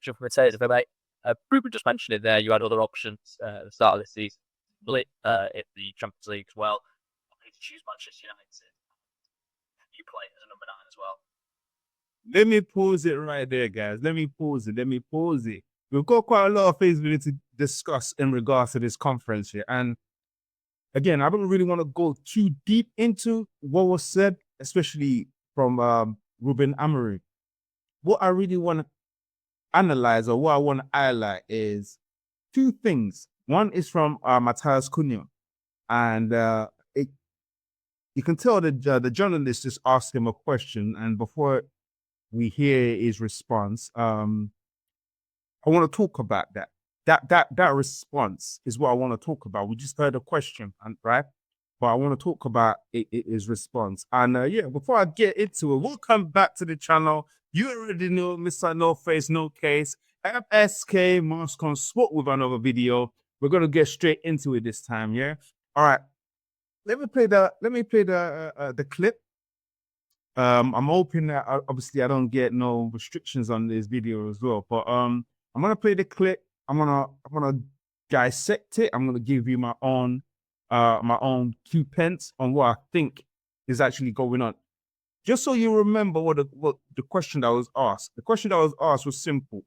introduction from Mercedes, mate. Ruben just mentioned it there. You had other options at the start of this season. Split in the Champions League as well. You choose Manchester United. You play as a number 9 as well. Let me pause it right there, guys. Let me pause it. We've got quite a lot of things we need to discuss in regards to this conference here. And again, I don't really want to go too deep into what was said, especially from Ruben Amorim. What I really want to analyze, or what I want to highlight, is two things. One is from Matthias Cunha, and you can tell that the journalist just asked him a question, and before we hear his response, I want to talk about that. That response is what I want to talk about. We just heard a question, right? But I want to talk about his response. And yeah, before I get into it, welcome back to the channel. You already know Mr. No Face, No Case, FSK Mask on Sport with another video. We're gonna get straight into it this time, yeah. All right. Let me play the clip. I'm hoping that obviously I don't get no restrictions on this video as well. But I'm gonna play the clip. I'm gonna dissect it. I'm gonna give you my own 2 pence on what I think is actually going on. Just so you remember what the question that was asked. The question that was asked was simple.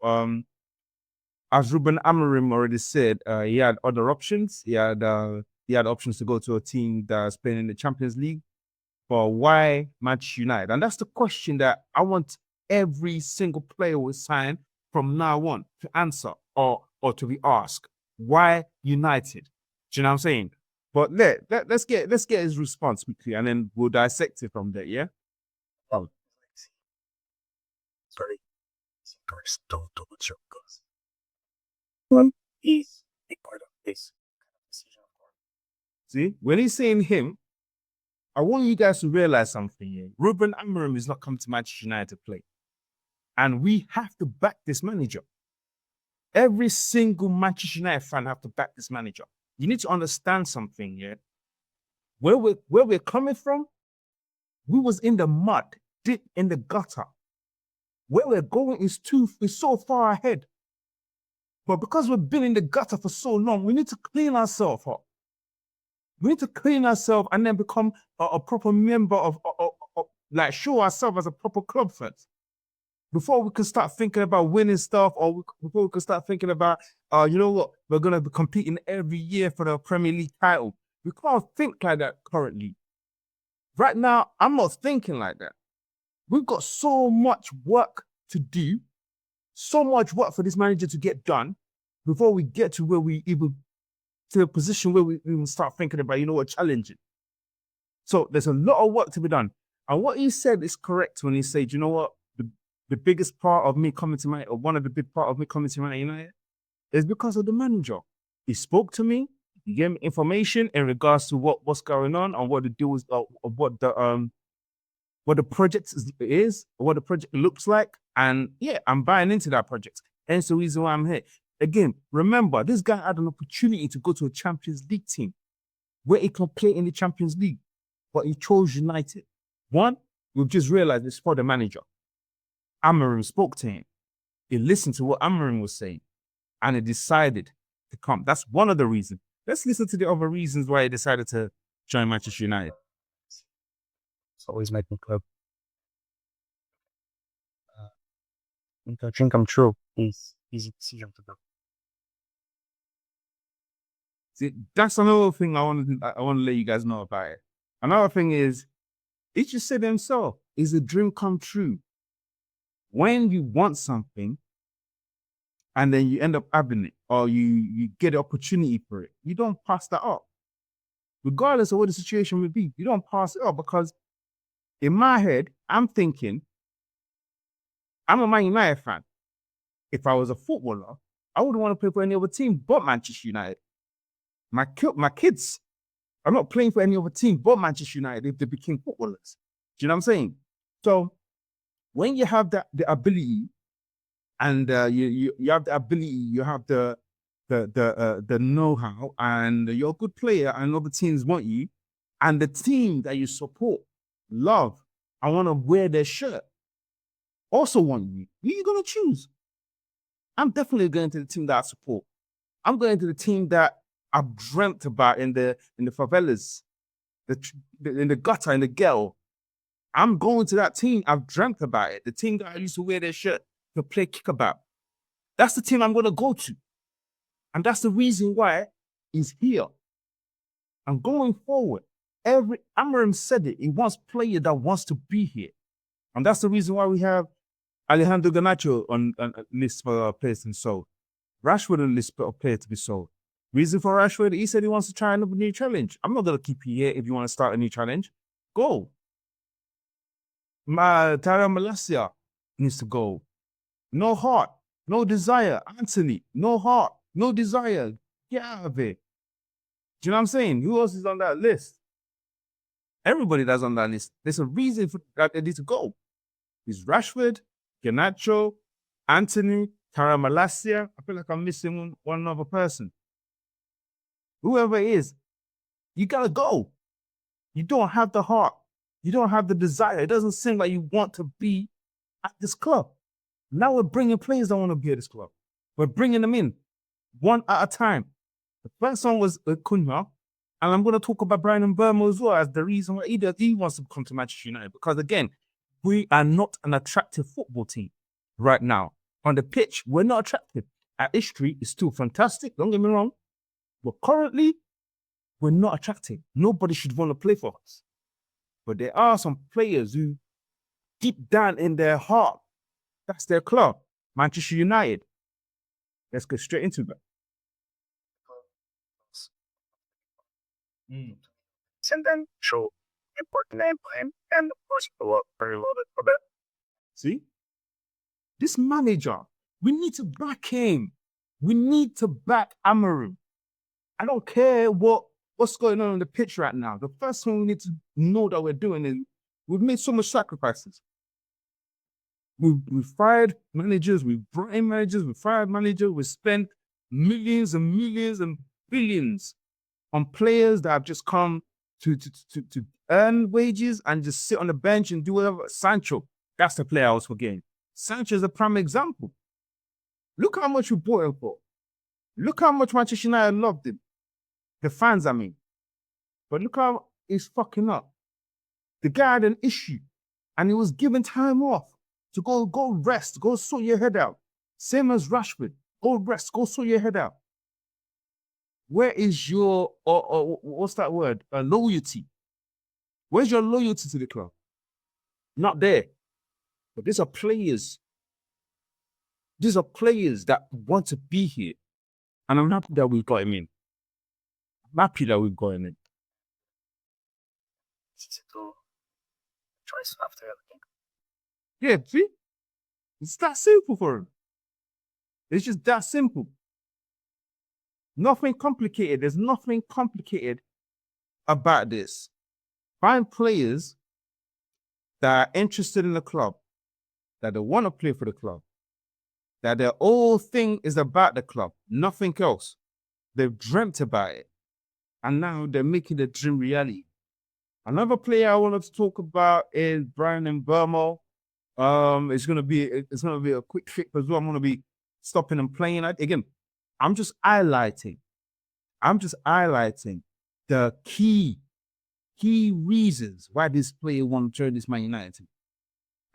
As Ruben Amorim already said, he had other options. He had options to go to a team that's playing in the Champions League. But why Manchester United? And that's the question that I want every single player we sign from now on to answer or to be asked. Why United? Do you know what I'm saying? But let's get his response quickly, and then we'll dissect it from there. Yeah. Oh, sorry. Don't show us. Well, he's a part of this kind of decision, of course. See, when he's saying him, I want you guys to realize something here. Ruben Amorim is not coming to Manchester United to play. And we have to back this manager. Every single Manchester United fan have to back this manager. You need to understand something here. Where we're coming from, we was in the mud, deep in the gutter. Where we're going is so far ahead. But because we've been in the gutter for so long, we need to clean ourselves up. We need to clean ourselves and then become a proper member of like, show ourselves as a proper club first. Before we can start thinking about winning stuff, or before we can start thinking about, you know what, we're going to be competing every year for the Premier League title. We can't think like that currently. Right now, I'm not thinking like that. We've got so much work to do, so much work for this manager to get done before we get to where we even, to a position where we even start thinking about, you know what, challenging. So there's a lot of work to be done. And what he said is correct when he said, you know what, the biggest part of me coming to United, or one of the big part of me coming to United, is because of the manager. He spoke to me, he gave me information in regards to what's going on and what the deal is, or what the project is, or what the project looks like. And yeah, I'm buying into that project. And it's the reason why I'm here. Again, remember, this guy had an opportunity to go to a Champions League team where he can play in the Champions League, but he chose United. One, we've just realized it's for the manager. Amorim spoke to him. He listened to what Amorim was saying, and he decided to come. That's one of the reasons. Let's listen to the other reasons why he decided to join Manchester United. It's always making club. The dream come true is easy decision to do. See, that's another thing I want to let you guys know about it. Another thing is, he just said himself, is a dream come true. When you want something and then you end up having it, or you get the opportunity for it, you don't pass that up. Regardless of what the situation would be, you don't pass it up, because in my head, I'm thinking, I'm a Man United fan. If I was a footballer, I wouldn't want to play for any other team but Manchester United. My kids are not playing for any other team but Manchester United if they became footballers. Do you know what I'm saying? So when you have the ability, and you have the ability, you have the know-how, and you're a good player, and other teams want you, and the team that you support, love, I want to wear their shirt, also want you, who are you going to choose? I'm definitely going to the team that I support. I'm going to the team that I've dreamt about in the favelas, in the gutter, in the ghetto. I'm going to that team. I've dreamt about it. The team that I used to wear their shirt to play kickabout. That's the team I'm going to go to. And that's the reason why he's here. And going forward, Amarim said it. He wants player that wants to be here. And that's the reason why we have Alejandro Garnacho on list for players to be sold. Rashford on list for players to be sold. Reason for Rashford, he said he wants to try another new challenge. I'm not going to keep you here if you want to start a new challenge. Go. Tara Malacia needs to go. No heart, no desire. Anthony, no heart, no desire. Get out of it. Do you know what I'm saying? Who else is on that list? Everybody that's on that list. There's a reason for that they need to go. It's Rashford, Garnacho, Anthony, Tara Malacia. I feel like I'm missing one other person. Whoever it is, you gotta go. You don't have the heart. You don't have the desire. It doesn't seem like you want to be at this club. Now we're bringing players that want to be at this club. We're bringing them in one at a time. The first one was Cunha, and I'm going to talk about Brian Mbeumo as well as the reason why he wants to come to Manchester United. Because again, we are not an attractive football team right now. On the pitch, we're not attractive. Our history is still fantastic, don't get me wrong. But currently, we're not attractive. Nobody should want to play for us. But there are some players who, deep down in their heart, that's their club, Manchester United. Let's get straight into that. And then show important name and of course very loaded for that. See? This manager, we need to back him. We need to back Amarim. I don't care what's going on the pitch right now. The first thing we need to know that we're doing is we've made so much sacrifices. We've fired managers, we've brought in managers, we've fired managers, we've spent millions and millions and billions on players that have just come to earn wages and just sit on the bench and do whatever. Sancho, that's the player I was forgetting. Sancho is a prime example. Look how much we bought him for. Look how much Manchester United loved him. The fans, I mean. But look how he's fucking up. The guy had an issue and he was given time off to go rest, go sort your head out. Same as Rashford. Go rest, go sort your head out. Where is your, what's that word? Loyalty. Where's your loyalty to the club? Not there. But these are players. These are players that want to be here. And I'm happy that we've got him in. I'm happy that we've got him in. Easy to choice after everything. Yeah, see? It's that simple for him. It's just that simple. Nothing complicated. There's nothing complicated about this. Find players that are interested in the club, that they want to play for the club, that their whole thing is about the club, nothing else. They've dreamt about it. And now they're making the dream reality. Another player I wanted to talk about is Brian Mbeumo. It's gonna be a quick fix as well. I'm gonna be stopping and playing. Again, I'm just highlighting the key reasons why this player won't join this Man United team.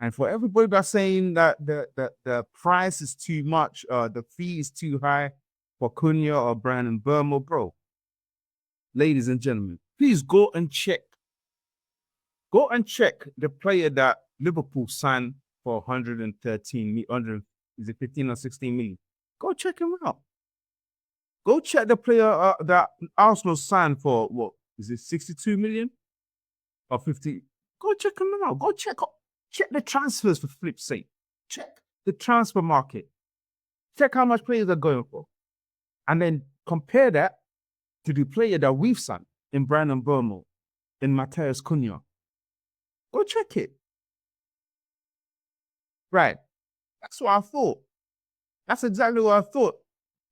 And for everybody that's saying that the price is too much, the fee is too high for Cunha or Brian Mbeumo, bro. Ladies and gentlemen, please go and check. Go and check the player that Liverpool signed for 113 million, is it 15 or 16 million? Go check him out. Go check the player that Arsenal signed for, what, is it 62 million or 50? Go check him out. Go check the transfers for flip's sake. Check the transfer market. Check how much players are going for. And then compare that to the player that we've signed in Brian Mbeumo, in Matheus Cunha. Go check it. Right. That's what I thought. That's exactly what I thought.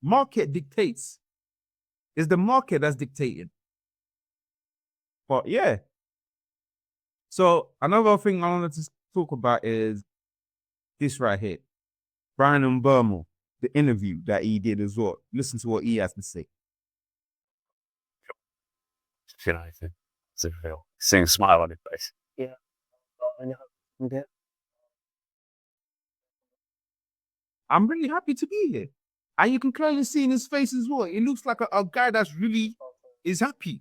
Market dictates. It's the market that's dictating. But yeah. So another thing I wanted to talk about is this right here. Brian Mbeumo. the interview that he did as well. Listen to what he has to say. United. It's a real seeing a smile on his face. Yeah. I'm really happy to be here. And you can clearly see in his face as well. He looks like a guy that's really is happy.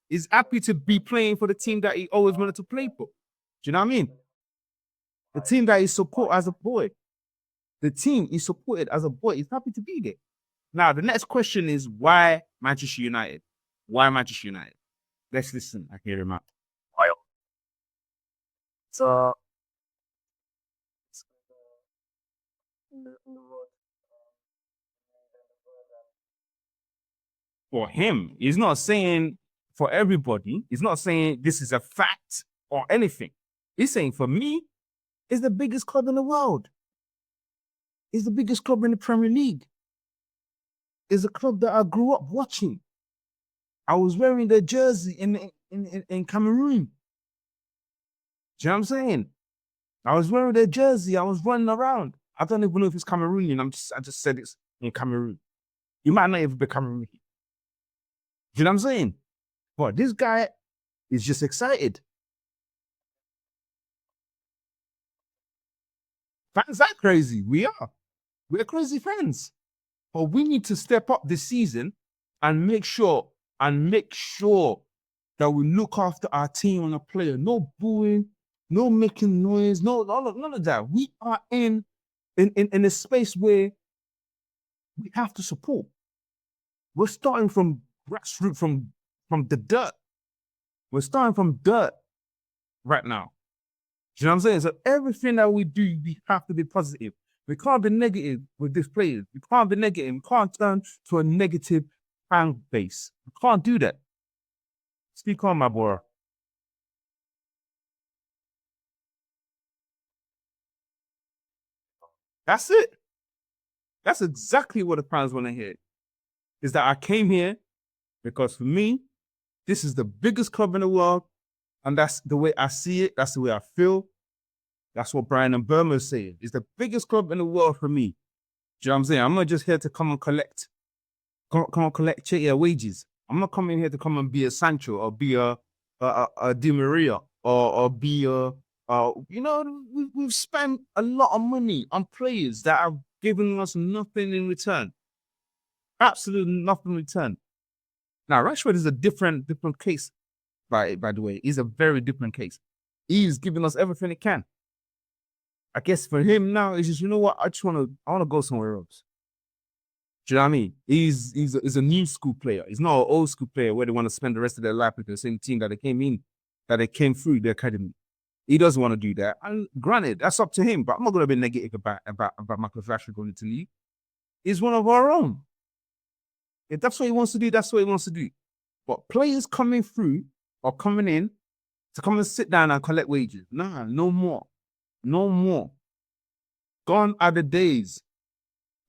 He's happy to be playing for the team that he always wanted to play for. Do you know what I mean? The team that he supported as a boy. The team he supported as a boy. He's happy to be there. Now, the next question is why Manchester United? Why Manchester United? Let's listen. I hear him out. So For him, he's not saying for everybody. He's not saying this is a fact or anything. He's saying for me, it's the biggest club in the world. It's the biggest club in the Premier League. It's a club that I grew up watching. I was wearing their jersey in Cameroon. Do you know what I'm saying? I was wearing their jersey. I was running around. I don't even know if it's Cameroonian. I just said it's in Cameroon. You might not even be Cameroonian. Do you know what I'm saying? But this guy is just excited. Fans are crazy. We are. We're crazy fans. But we need to step up this season and make sure that we look after our team and our player. No booing, no making noise, none of that. We are in a space where we have to support. We're starting from grassroots, from the dirt. We're starting from dirt right now. Do you know what I'm saying? So everything that we do, we have to be positive. We can't be negative with this players. We can't be negative. We can't turn to a negative fan base. We can't do that. Speak on, my boy. That's it. That's exactly what the fans want to hear. Is that I came here because for me, this is the biggest club in the world. And that's the way I see it. That's the way I feel. That's what Brian and Burma is saying. It's the biggest club in the world for me. Do you know what I'm saying? I'm not just here to come and collect wages. I'm not coming here to come and be a Sancho or be a Di Maria or be we've spent a lot of money on players that are giving us nothing in return. Absolutely nothing in return. Now, Rashford is a different case, by the way. He's a very different case. He's giving us everything he can. I guess for him now, it's just, you know what? I want to go somewhere else. Do you know what I mean? He's a new school player. He's not an old school player where they want to spend the rest of their life with the same team that they came through the academy. He doesn't want to do that. And granted, that's up to him, but I'm not going to be negative about Marcus Rashford going to league. He's one of our own. If that's what he wants to do, that's what he wants to do. But players coming through or coming in to come and sit down and collect wages. Nah, no more. No more. Gone are the days.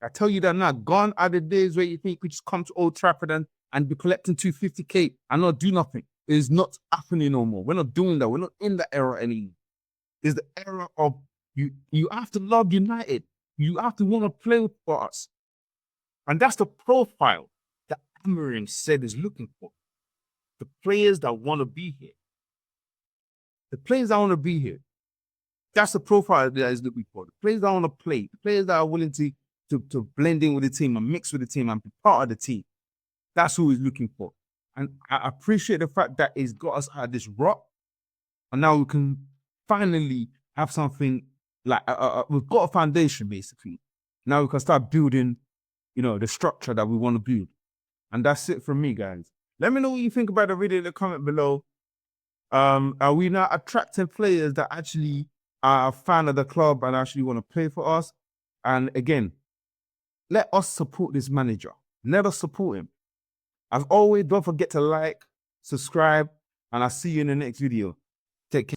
I tell you that now. Gone are the days where you think we just come to Old Trafford and be collecting 250k and not do nothing. It is not happening no more. We're not doing that. We're not in that era anymore. It's the era of you have to love United. You have to want to play for us. And that's the profile that Amorim said is looking for. The players that want to be here. The players that want to be here. That's the profile that he's looking for. The players that want to play. The players that are willing to blend in with the team and mix with the team and be part of the team. That's who he's looking for. And I appreciate the fact that he's got us out of this rut. And now we can finally have something like, we've got a foundation basically. Now we can start building, the structure that we want to build. And that's it from me, guys. Let me know what you think about the video in the comment below. Are we now attracting players that actually are a fan of the club and actually want to play for us? And again, let us support this manager. Let us support him. As always, don't forget to like, subscribe, and I'll see you in the next video. Take care.